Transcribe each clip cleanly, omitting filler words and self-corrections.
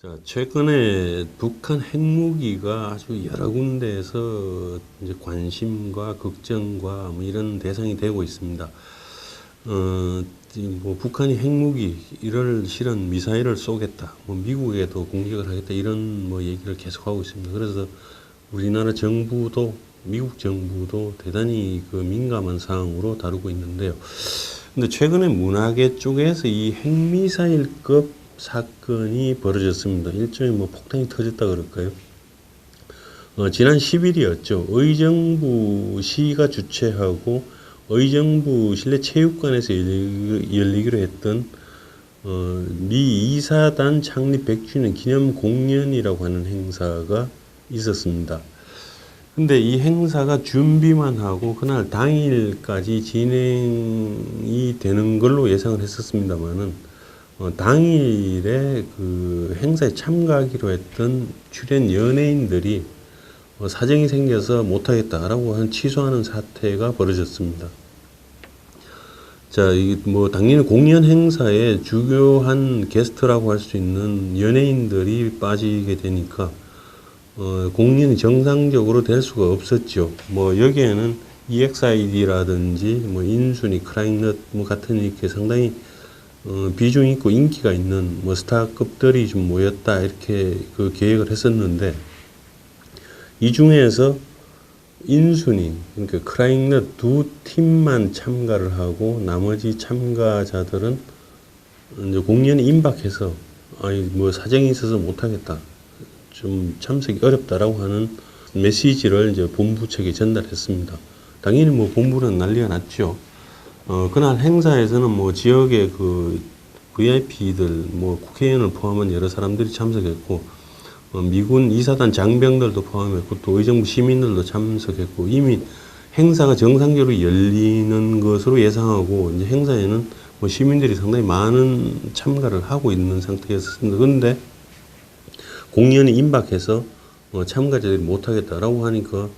자, 최근에 북한 핵무기가 아주 여러 군데에서 이제 관심과 걱정과 뭐 이런 대상이 되고 있습니다. 뭐 북한이 핵무기를 실은 미사일을 쏘겠다, 뭐 미국에도 공격을 하겠다 이런 뭐 얘기를 계속하고 있습니다. 그래서 우리나라 정부도 미국 정부도 대단히 그 민감한 사항으로 다루고 있는데요. 근데 최근에 문화계 쪽에서 이 핵미사일급 사건이 벌어졌습니다. 일종의 뭐 폭탄이 터졌다 그럴까요? 지난 10일이었죠. 의정부시가 주최하고 의정부 실내 체육관에서 열리기로 했던 미 2사단 창립 100주년 기념 공연이라고 하는 행사가 있었습니다. 근데 이 행사가 준비만 하고 그날 당일까지 진행이 되는 걸로 예상을 했었습니다만은 당일에 그 행사에 참가하기로 했던 출연 연예인들이 사정이 생겨서 못하겠다라고 한 취소하는 사태가 벌어졌습니다. 자, 이 뭐 당연히 공연 행사에 주요한 게스트라고 할 수 있는 연예인들이 빠지게 되니까 공연이 정상적으로 될 수가 없었죠. 뭐 여기에는 EXID라든지 뭐 인순이, 크라잉넛 뭐 같은 이렇게 상당히 비중 있고 인기가 있는 뭐 스타급들이 좀 모였다 이렇게 그 계획을 했었는데 이 중에서 인순이 그러니까 크라잉넛 두 팀만 참가를 하고 나머지 참가자들은 이제 공연이 임박해서 아니 뭐 사정이 있어서 못하겠다, 좀 참석이 어렵다라고 하는 메시지를 이제 본부 측에 전달했습니다. 당연히 뭐 본부는 난리가 났죠. 그날 행사에서는 뭐 지역의 그 VIP들, 뭐 국회의원을 포함한 여러 사람들이 참석했고, 미군 2사단 장병들도 포함했고, 또 의정부 시민들도 참석했고, 이미 행사가 정상적으로 열리는 것으로 예상하고, 이제 행사에는 뭐 시민들이 상당히 많은 참가를 하고 있는 상태였습니다. 그런데 공연이 임박해서 참가자들이 못하겠다라고 하니까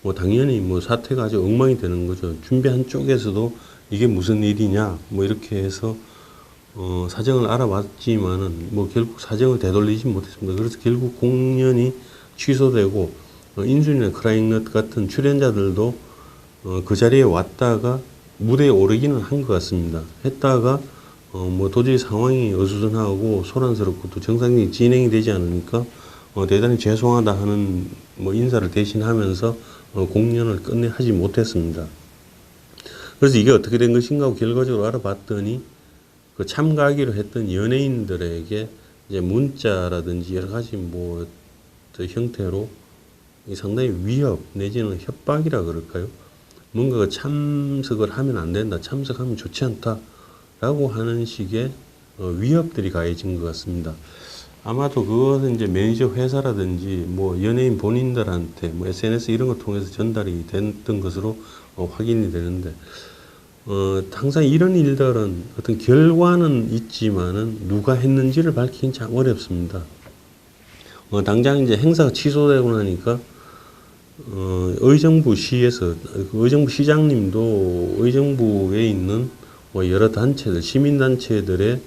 뭐 당연히 뭐 사태가 아주 엉망이 되는 거죠. 준비한 쪽에서도 이게 무슨 일이냐 뭐 이렇게 해서 사정을 알아봤지만은 뭐 결국 사정을 되돌리지 못했습니다. 그래서 결국 공연이 취소되고 인순이나 크라잉넛 같은 출연자들도 그 자리에 왔다가 무대에 오르기는 한 것 같습니다. 했다가 뭐 도저히 상황이 어수선하고 소란스럽고 또 정상적인 진행이 되지 않으니까 대단히 죄송하다 하는 뭐 인사를 대신하면서 공연을 끝내 하지 못했습니다. 그래서 이게 어떻게 된 것인가 하고 결과적으로 알아봤더니 그 참가하기로 했던 연예인들에게 이제 문자라든지 여러 가지 뭐 형태로 상당히 위협 내지는 협박이라 그럴까요? 뭔가 참석을 하면 안 된다, 참석하면 좋지 않다 라고 하는 식의 위협들이 가해진 것 같습니다. 아마도 그것은 이제 매니저 회사라든지 뭐 연예인 본인들한테 뭐 SNS 이런 걸 통해서 전달이 됐던 것으로 확인이 되는데 항상 이런 일들은 어떤 결과는 있지만은 누가 했는지를 밝히긴 참 어렵습니다. 당장 이제 행사가 취소되고 나니까 의정부시에서 의정부 시장님도 의정부에 있는 뭐 여러 단체들, 시민단체들의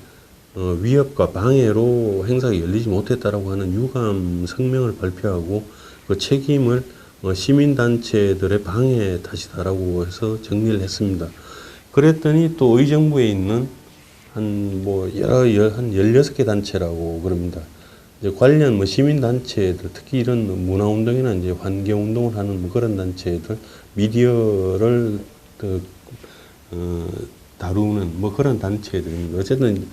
위협과 방해로 행사가 열리지 못했다라고 하는 유감 성명을 발표하고 그 책임을 시민단체들의 방해 탓이다라고 해서 정리를 했습니다. 그랬더니 또 의정부에 있는 한 16개 단체라고 그럽니다. 이제 관련 뭐 시민단체들, 특히 이런 문화운동이나 이제 환경운동을 하는 뭐 그런 단체들, 미디어를 다루는 뭐 그런 단체들입니다. 어쨌든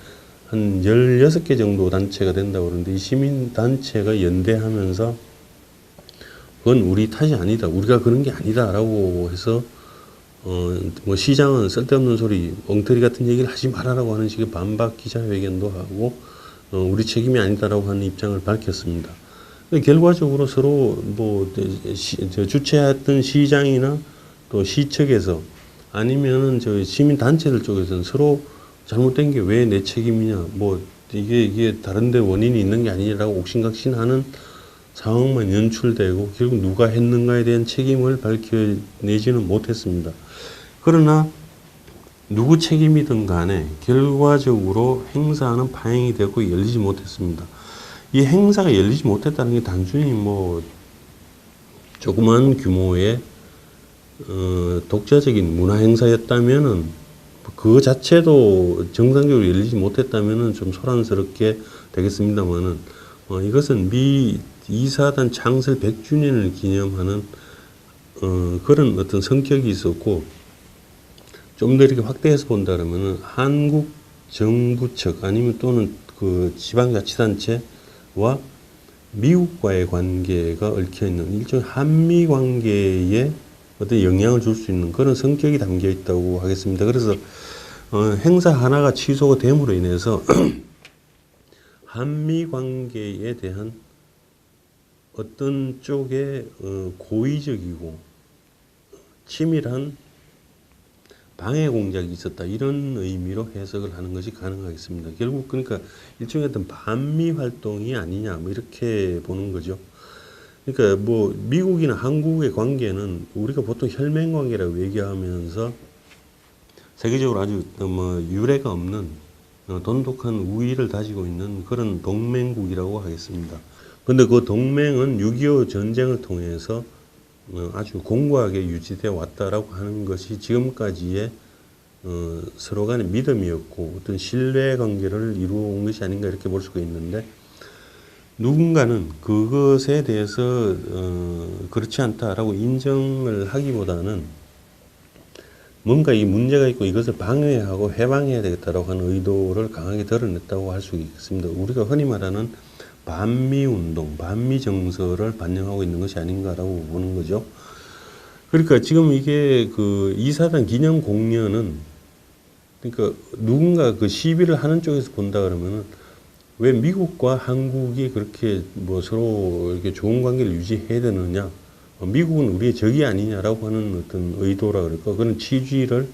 한 16개 정도 단체가 된다고 그러는데 이 시민단체가 연대하면서 그건 우리 탓이 아니다, 우리가 그런 게 아니다 라고 해서 뭐 시장은 쓸데없는 소리, 엉터리 같은 얘기를 하지 말아라고 하는 식의 반박 기자회견도 하고 우리 책임이 아니다라고 하는 입장을 밝혔습니다. 결과적으로 서로 뭐 주최했던 시장이나 또 시측에서 아니면은 저 시민 단체들 쪽에서는 서로 잘못된 게 왜 내 책임이냐, 뭐 이게 다른데 원인이 있는 게 아니라고 옥신각신하는 상황만 연출되고 결국 누가 했는가에 대한 책임을 밝혀내지는 못했습니다. 그러나 누구 책임이든 간에 결과적으로 행사는 파행이 되고 열리지 못했습니다. 이 행사가 열리지 못했다는 게 단순히 뭐 조그만 규모의 독자적인 문화 행사였다면은 그 자체도 정상적으로 열리지 못했다면은 좀 소란스럽게 되겠습니다만은 이것은 미 2사단 창설 100주년을 기념하는 그런 어떤 성격이 있었고, 좀 더 이렇게 확대해서 본다 그러면은 한국 정부 측 아니면 또는 그 지방자치단체와 미국과의 관계가 얽혀 있는 일종의 한미 관계에 어떤 영향을 줄 수 있는 그런 성격이 담겨 있다고 하겠습니다. 그래서 행사 하나가 취소가 됨으로 인해서 한미 관계에 대한 어떤 쪽에 고의적이고 치밀한 방해 공작이 있었다, 이런 의미로 해석을 하는 것이 가능하겠습니다. 결국 그러니까 일종의 어떤 반미 활동이 아니냐, 뭐 이렇게 보는 거죠. 그러니까 뭐 미국이나 한국의 관계는 우리가 보통 혈맹 관계라고 얘기하면서 세계적으로 아주 뭐 유례가 없는 돈독한 우위를 다지고 있는 그런 동맹국이라고 하겠습니다. 근데 그 동맹은 6.25 전쟁을 통해서 아주 공고하게 유지되어 왔다라고 하는 것이 지금까지의 서로 간의 믿음이었고 어떤 신뢰 관계를 이루어온 것이 아닌가, 이렇게 볼 수가 있는데, 누군가는 그것에 대해서 그렇지 않다라고 인정을 하기보다는 뭔가 이 문제가 있고 이것을 방해하고 해방해야 되겠다라고 하는 의도를 강하게 드러냈다고 할 수 있습니다. 우리가 흔히 말하는 반미 운동, 반미 정서를 반영하고 있는 것이 아닌가라고 보는 거죠. 그러니까 지금 이게 그 2사단 기념 공연은, 그러니까 누군가 그 시비를 하는 쪽에서 본다 그러면은 왜 미국과 한국이 그렇게 뭐 서로 이렇게 좋은 관계를 유지해야 되느냐, 미국은 우리의 적이 아니냐라고 하는 어떤 의도라 그럴까, 그런 취지를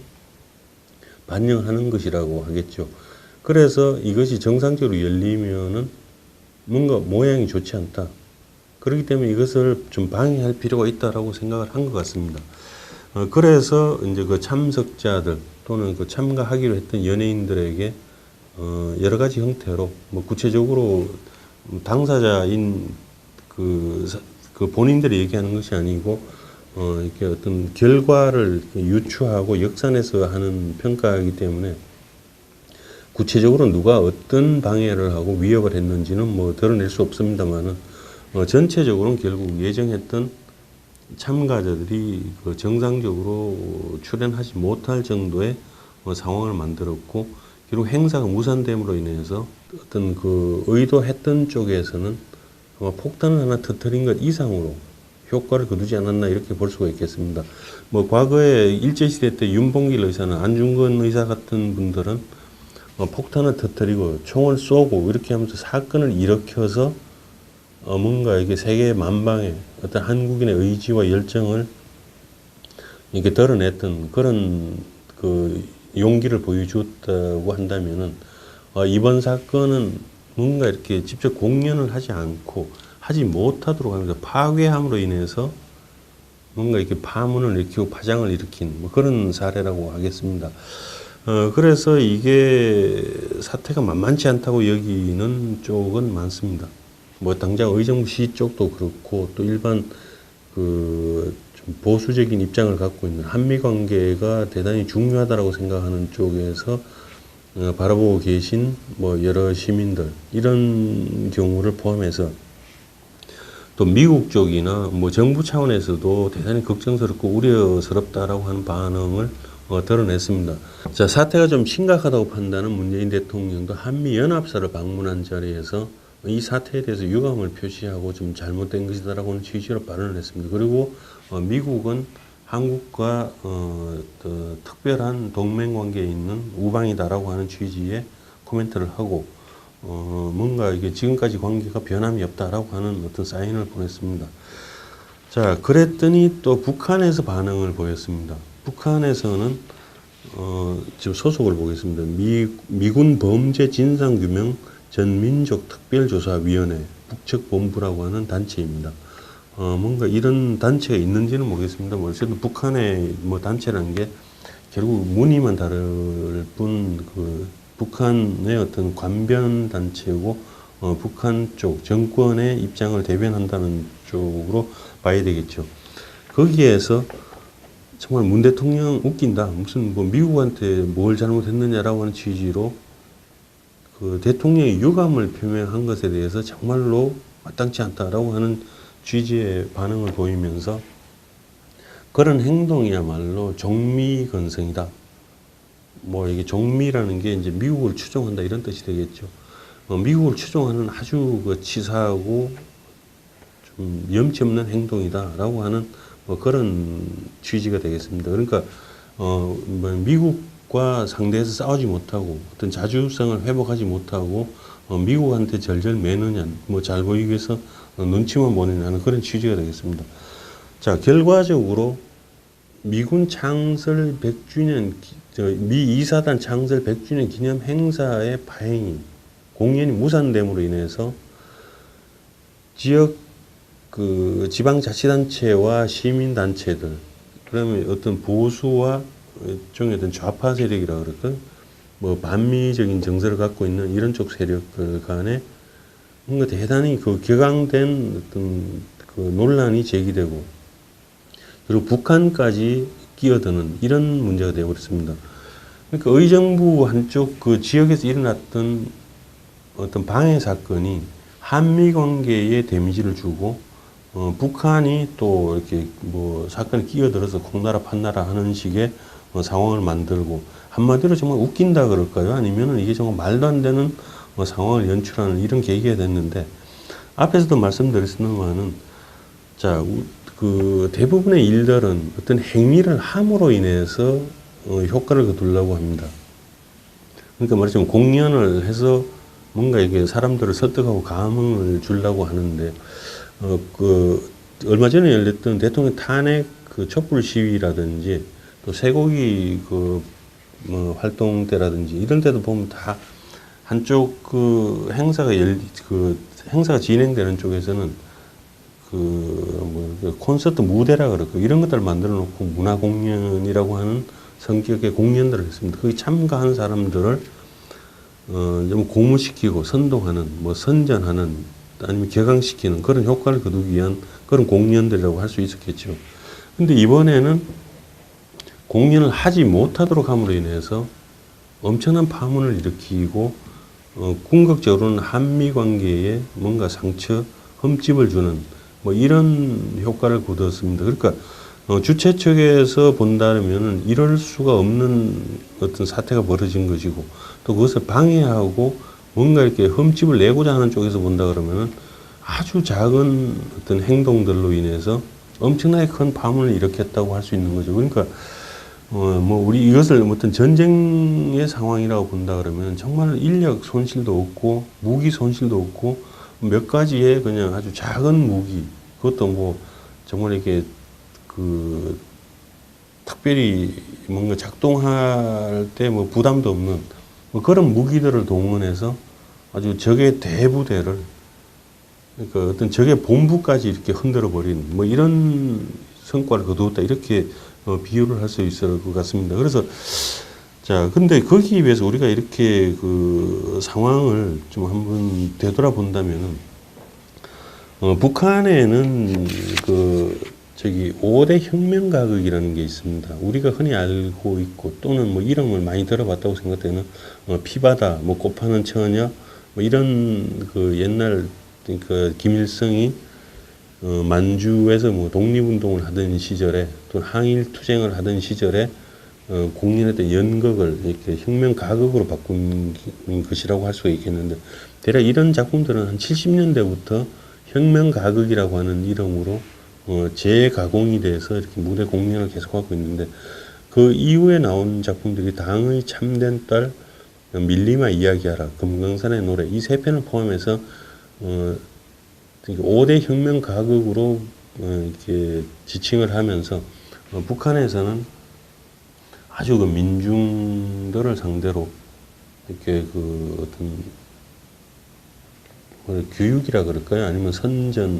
반영하는 것이라고 하겠죠. 그래서 이것이 정상적으로 열리면은 뭔가 모양이 좋지 않다, 그렇기 때문에 이것을 좀 방해할 필요가 있다라고 생각을 한 것 같습니다. 그래서 이제 그 참석자들 또는 그 참가하기로 했던 연예인들에게 여러 가지 형태로, 뭐 구체적으로 당사자인 그 본인들이 얘기하는 것이 아니고 이렇게 어떤 결과를 유추하고 역산해서 하는 평가이기 때문에 구체적으로 누가 어떤 방해를 하고 위협을 했는지는 뭐 드러낼 수 없습니다만은 전체적으로는 결국 예정했던 참가자들이 그 정상적으로 출연하지 못할 정도의 상황을 만들었고, 결국 행사가 무산됨으로 인해서 어떤 그 의도했던 쪽에서는 아마 폭탄을 하나 터뜨린 것 이상으로 효과를 거두지 않았나, 이렇게 볼 수가 있겠습니다. 뭐 과거에 일제시대 때 윤봉길 의사나 안중근 의사 같은 분들은 폭탄을 터뜨리고 총을 쏘고 이렇게 하면서 사건을 일으켜서 뭔가 이게 세계 만방에 어떤 한국인의 의지와 열정을 이렇게 드러냈던 그런 그 용기를 보여주었다고 한다면은 이번 사건은 뭔가 이렇게 직접 공연을 하지 않고 하지 못하도록 하면서 파괴함으로 인해서 뭔가 이렇게 파문을 일으키고 파장을 일으킨 뭐 그런 사례라고 하겠습니다. 그래서 이게 사태가 만만치 않다고 여기는 쪽은 많습니다. 뭐 당장 의정부 시 쪽도 그렇고 또 일반 그 좀 보수적인 입장을 갖고 있는 한미 관계가 대단히 중요하다라고 생각하는 쪽에서 바라보고 계신 뭐 여러 시민들, 이런 경우를 포함해서 또 미국 쪽이나 뭐 정부 차원에서도 대단히 걱정스럽고 우려스럽다라고 하는 반응을 드러냈습니다. 자, 사태가 좀 심각하다고 판단하는 문재인 대통령도 한미연합사를 방문한 자리에서 이 사태에 대해서 유감을 표시하고 좀 잘못된 것이다라고 하는 취지로 발언을 했습니다. 그리고 미국은 한국과 특별한 동맹 관계에 있는 우방이다라고 하는 취지의 코멘트를 하고 뭔가 이게 지금까지 관계가 변함이 없다라고 하는 어떤 사인을 보냈습니다. 자, 그랬더니 또 북한에서 반응을 보였습니다. 북한에서는 지금 소속을 보겠습니다. 미군 범죄 진상규명 전민족 특별조사위원회 북측본부라고 하는 단체입니다. 뭔가 이런 단체가 있는지는 모르겠습니다. 어쨌든 북한의 뭐 단체라는 게 결국 무늬만 다를 뿐 그 북한의 어떤 관변 단체고 북한 쪽 정권의 입장을 대변한다는 쪽으로 봐야 되겠죠. 거기에서 정말 문 대통령 웃긴다. 무슨 뭐 미국한테 뭘 잘못했느냐라고 하는 취지로 그 대통령의 유감을 표명한 것에 대해서 정말로 마땅치 않다라고 하는 취지의 반응을 보이면서 그런 행동이야말로 종미건성이다. 뭐 이게 종미라는 게 이제 미국을 추종한다 이런 뜻이 되겠죠. 미국을 추종하는 아주 그 치사하고 좀 염치 없는 행동이다라고 하는 뭐 그런 취지가 되겠습니다. 그러니까 뭐 미국과 상대해서 싸우지 못하고 어떤 자주성을 회복하지 못하고 미국한테 절절 매느냐, 뭐 잘 보이기 위해서 눈치만 보느냐는 그런 취지가 되겠습니다. 자, 결과적으로 미군 창설 100주년, 미 2사단 창설 100주년 기념 행사의 파행이 공연이 무산됨으로 인해서 지역 그 지방자치단체와 시민단체들, 그러면 어떤 보수와 일종의 어떤 좌파 세력이라 그럴까, 뭐 반미적인 정서를 갖고 있는 이런 쪽 세력들 간에 뭔가 대단히 그 격앙된 어떤 그 논란이 제기되고, 그리고 북한까지 끼어드는 이런 문제가 되어버렸습니다. 그러니까 의정부 한쪽 그 지역에서 일어났던 어떤 방해 사건이 한미 관계에 데미지를 주고, 북한이 또 이렇게 뭐 사건에 끼어들어서 콩나라 판나라 하는 식의 상황을 만들고, 한마디로 정말 웃긴다 그럴까요? 아니면은 이게 정말 말도 안 되는 상황을 연출하는 이런 계기가 됐는데, 앞에서도 말씀드렸습니다만은, 자, 그 대부분의 일들은 어떤 행위를 함으로 인해서 효과를 거두려고 합니다. 그러니까 말하자면 공연을 해서 뭔가 이게 사람들을 설득하고 감흥을 주려고 하는데, 그 얼마 전에 열렸던 대통령 탄핵 그 촛불 시위라든지 또 쇠고기 그 뭐 활동 때라든지 이런 데도 보면 다 한쪽 그 행사가 진행되는 쪽에서는 그 콘서트 무대라 그럴까 이런 것들을 만들어 놓고 문화 공연이라고 하는 성격의 공연들을 했습니다. 거기 참가한 사람들을 좀 고무시키고 선동하는, 뭐 선전하는, 아니면 격앙시키는 그런 효과를 거두기 위한 그런 공연들이라고 할 수 있었겠죠. 근데 이번에는 공연을 하지 못하도록 함으로 인해서 엄청난 파문을 일으키고, 궁극적으로는 한미 관계에 뭔가 상처, 흠집을 주는 뭐 이런 효과를 거두었습니다. 그러니까 주최 측에서 본다면은 이럴 수가 없는 어떤 사태가 벌어진 것이고, 또 그것을 방해하고 뭔가 이렇게 흠집을 내고자 하는 쪽에서 본다 그러면은 아주 작은 어떤 행동들로 인해서 엄청나게 큰 파문을 일으켰다고 할 수 있는 거죠. 그러니까 뭐 우리 이것을 어떤 전쟁의 상황이라고 본다 그러면 정말 인력 손실도 없고 무기 손실도 없고 몇 가지의 그냥 아주 작은 무기, 그것도 뭐 정말 이렇게 그 특별히 뭔가 작동할 때 뭐 부담도 없는 뭐 그런 무기들을 동원해서 아주 적의 대부대를, 그러니까 어떤 적의 본부까지 이렇게 흔들어 버린 뭐 이런 성과를 거두었다, 이렇게 비유를 할 수 있을 것 같습니다. 그래서 자, 근데 거기에 비해서 우리가 이렇게 그 상황을 좀 한번 되돌아본다면은 북한에는 그 저기 5대 혁명가극이라는 게 있습니다. 우리가 흔히 알고 있고 또는 뭐 이름을 많이 들어봤다고 생각되는 피바다, 뭐 꽃파는 처녀, 뭐 이런 그 옛날 그 김일성이 만주에서 뭐 독립운동을 하던 시절에 또 항일 투쟁을 하던 시절에 공연했던 연극을 이렇게 혁명 가극으로 바꾼 것이라고 할 수가 있겠는데, 대략 이런 작품들은 한 70년대부터 혁명 가극이라고 하는 이름으로 재가공이 돼서 이렇게 무대 공연을 계속하고 있는데, 그 이후에 나온 작품들이 당의 참된 딸, 밀리마 이야기하라, 금강산의 노래, 이 세 편을 포함해서 5대 혁명 가극으로 이렇게 지칭을 하면서 북한에서는 아주 그 민중들을 상대로 이렇게 그 어떤 교육이라 그럴까요? 아니면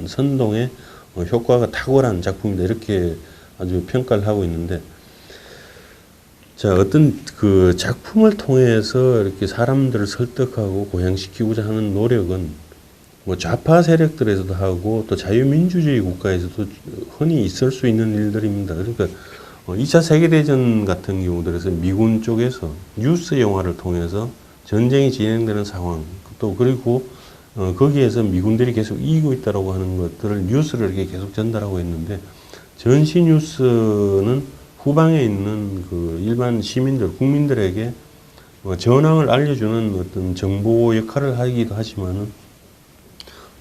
선동의 효과가 탁월한 작품이다, 이렇게 아주 평가를 하고 있는데, 자, 어떤 그 작품을 통해서 이렇게 사람들을 설득하고 고양시키고자 하는 노력은 뭐 좌파 세력들에서도 하고 또 자유민주주의 국가에서도 흔히 있을 수 있는 일들입니다. 그러니까 2차 세계대전 같은 경우들에서 미군 쪽에서 뉴스 영화를 통해서 전쟁이 진행되는 상황, 또 그리고 거기에서 미군들이 계속 이기고 있다라고 하는 것들을 뉴스를 이렇게 계속 전달하고 있는데, 전시 뉴스는 후방에 있는 그 일반 시민들, 국민들에게 전황을 알려주는 어떤 정보 역할을 하기도 하지만은,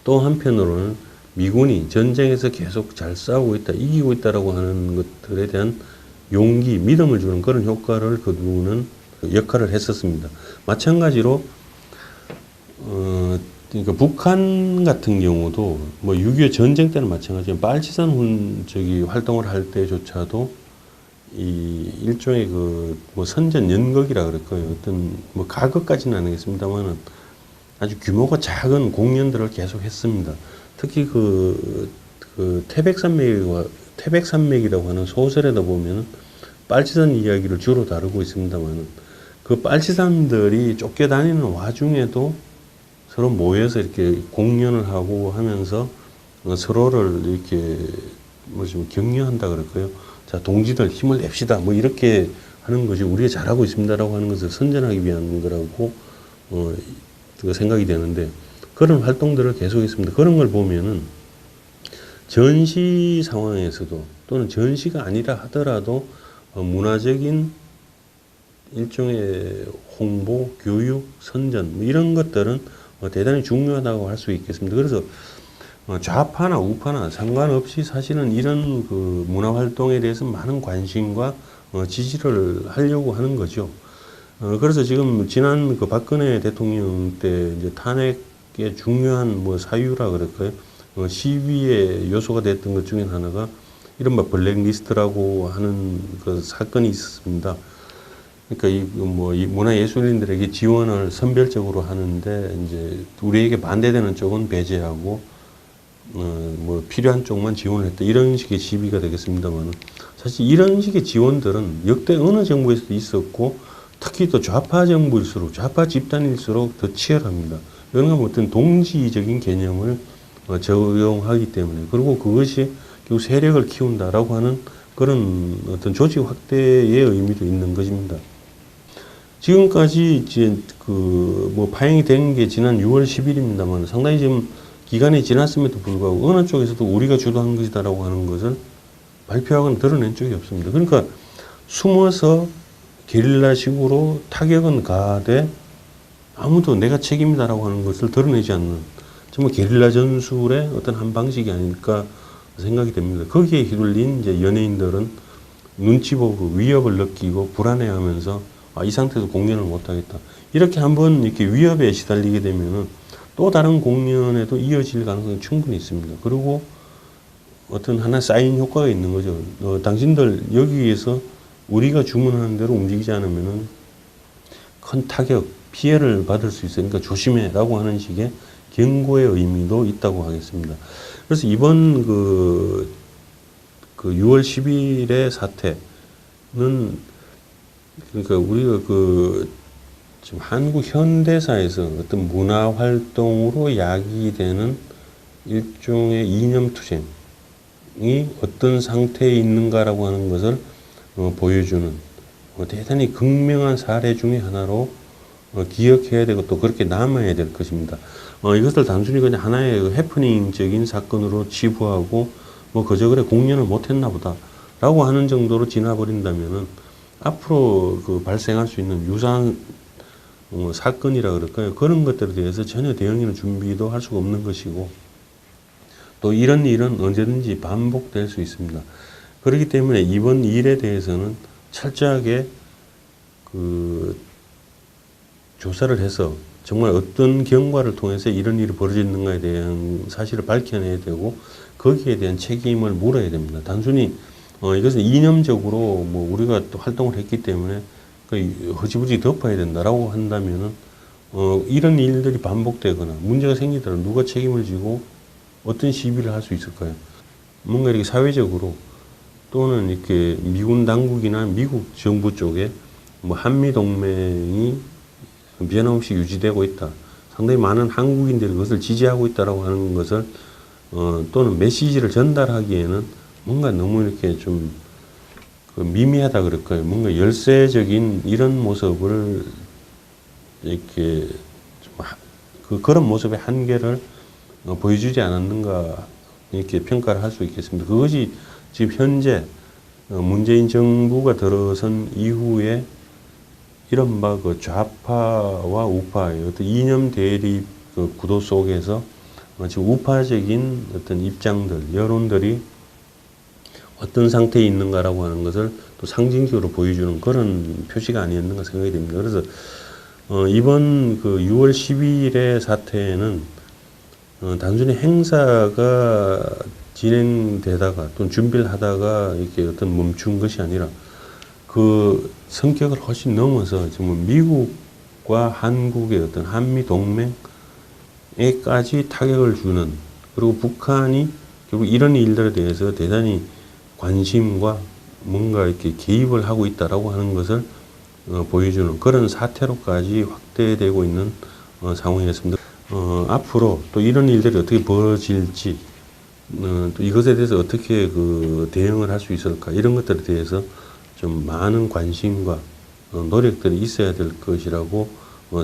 또 한편으로는 미군이 전쟁에서 계속 잘 싸우고 있다, 이기고 있다라고 하는 것들에 대한 용기, 믿음을 주는 그런 효과를 거두는 역할을 했었습니다. 마찬가지로 그러니까 북한 같은 경우도 뭐 6.25 전쟁 때는 마찬가지로 빨치산 활동을 할 때조차도 이 일종의 그 뭐 선전 연극이라 그럴까요? 어떤 뭐 가극까지는 아니겠습니다만은 아주 규모가 작은 공연들을 계속 했습니다. 특히 그 태백산맥이라고 하는 소설에다 보면은 빨치산 이야기를 주로 다루고 있습니다만은, 그 빨치산들이 쫓겨다니는 와중에도 서로 모여서 이렇게 공연을 하고 하면서 서로를 이렇게 뭐 좀 격려한다 그럴까요? 자, 동지들 힘을 냅시다. 뭐 이렇게 하는 것이 우리가 잘하고 있습니다라고 하는 것을 선전하기 위한 거라고 생각이 되는데, 그런 활동들을 계속했습니다. 그런 걸 보면은 전시 상황에서도 또는 전시가 아니라 하더라도 문화적인 일종의 홍보, 교육, 선전 뭐 이런 것들은 대단히 중요하다고 할 수 있겠습니다. 그래서 좌파나 우파나 상관없이 사실은 이런 그 문화 활동에 대해서 많은 관심과 지지를 하려고 하는 거죠. 그래서 지금 지난 그 박근혜 대통령 때 이제 탄핵의 중요한 뭐 사유라 그럴까요? 시위의 요소가 됐던 것 중에 하나가 이른바 블랙리스트라고 하는 그 사건이 있었습니다. 그러니까 이 문화예술인들에게 지원을 선별적으로 하는데, 이제 우리에게 반대되는 쪽은 배제하고 뭐 필요한 쪽만 지원을 했다, 이런 식의 시비가 되겠습니다만, 사실 이런 식의 지원들은 역대 어느 정부에서도 있었고, 특히 또 좌파 정부일수록, 좌파 집단일수록 더 치열합니다. 왜냐하면 어떤 동지적인 개념을 적용하기 때문에, 그리고 그것이 결국 세력을 키운다라고 하는 그런 어떤 조직 확대의 의미도 있는 것입니다. 지금까지 이제 파행이 된 게 지난 6월 10일입니다만, 상당히 지금 기간이 지났음에도 불구하고 어느 쪽에서도 우리가 주도한 것이다라고 하는 것을 발표하거나 드러낸 적이 없습니다. 그러니까 숨어서 게릴라식으로 타격은 가하되 아무도 내가 책임이다라고 하는 것을 드러내지 않는, 정말 게릴라 전술의 어떤 한 방식이 아닐까 생각이 됩니다. 거기에 휘둘린 이제 연예인들은 눈치 보고 위협을 느끼고 불안해하면서 이 상태에서 공연을 못하겠다, 이렇게 한번 이렇게 위협에 시달리게 되면은 또 다른 공연에도 이어질 가능성이 충분히 있습니다. 그리고 어떤 하나 쌓인 효과가 있는 거죠. 당신들 여기에서 우리가 주문하는 대로 움직이지 않으면은 큰 타격, 피해를 받을 수 있으니까 조심해라고 하는 식의 경고의 의미도 있다고 하겠습니다. 그래서 이번 6월 10일의 사태는, 그러니까 우리가 지금 한국 현대사에서 어떤 문화 활동으로 야기되는 일종의 이념투쟁이 어떤 상태에 있는가라고 하는 것을 보여주는 대단히 극명한 사례 중에 하나로 기억해야 되고 또 그렇게 남아야 될 것입니다. 이것을 단순히 그냥 하나의 해프닝적인 사건으로 치부하고 뭐 그저 그래 공연을 못했나 보다 라고 하는 정도로 지나버린다면은 앞으로 발생할 수 있는 유사한 사건이라 그럴까요? 그런 것들에 대해서 전혀 대응이나 준비도 할 수가 없는 것이고, 또 이런 일은 언제든지 반복될 수 있습니다. 그렇기 때문에 이번 일에 대해서는 철저하게 조사를 해서 정말 어떤 경과를 통해서 이런 일이 벌어졌는가에 대한 사실을 밝혀내야 되고, 거기에 대한 책임을 물어야 됩니다. 단순히 이것은 이념적으로 뭐 우리가 또 활동을 했기 때문에 허지부지 덮어야 된다라고 한다면은 이런 일들이 반복되거나 문제가 생기더라도 누가 책임을 지고 어떤 시비를 할 수 있을까요? 뭔가 이렇게 사회적으로 또는 이렇게 미군 당국이나 미국 정부 쪽에 뭐 한미 동맹이 변함없이 유지되고 있다, 상당히 많은 한국인들이 그것을 지지하고 있다라고 하는 것을 또는 메시지를 전달하기에는 뭔가 너무 이렇게 좀 미미하다 그럴까요? 뭔가 열세적인 이런 모습을 이렇게 좀 그런 모습의 한계를 보여주지 않았는가 이렇게 평가를 할 수 있겠습니다. 그것이 지금 현재 문재인 정부가 들어선 이후에 이른바 그 좌파와 우파의 어떤 이념 대립 그 구도 속에서 지금 우파적인 어떤 입장들, 여론들이 어떤 상태에 있는가라고 하는 것을 또 상징적으로 보여주는 그런 표시가 아니었는가 생각이 됩니다. 그래서 이번 그 6월 12일의 사태에는 단순히 행사가 진행되다가 또는 준비를 하다가 이렇게 어떤 멈춘 것이 아니라 그 성격을 훨씬 넘어서 정말 미국과 한국의 어떤 한미 동맹에까지 타격을 주는, 그리고 북한이 결국 이런 일들에 대해서 대단히 관심과 뭔가 이렇게 개입을 하고 있다라고 하는 것을 보여주는 그런 사태로까지 확대되고 있는 상황이었습니다. 앞으로 또 이런 일들이 어떻게 벌어질지, 또 이것에 대해서 어떻게 그 대응을 할 수 있을까, 이런 것들에 대해서 좀 많은 관심과 노력들이 있어야 될 것이라고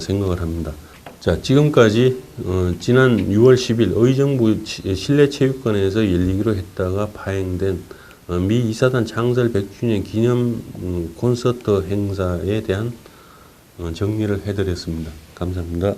생각을 합니다. 자, 지금까지 지난 6월 10일 의정부 실내체육관에서 열리기로 했다가 파행된 미 이사단 창설 100주년 기념 콘서트 행사에 대한 정리를 해드렸습니다. 감사합니다.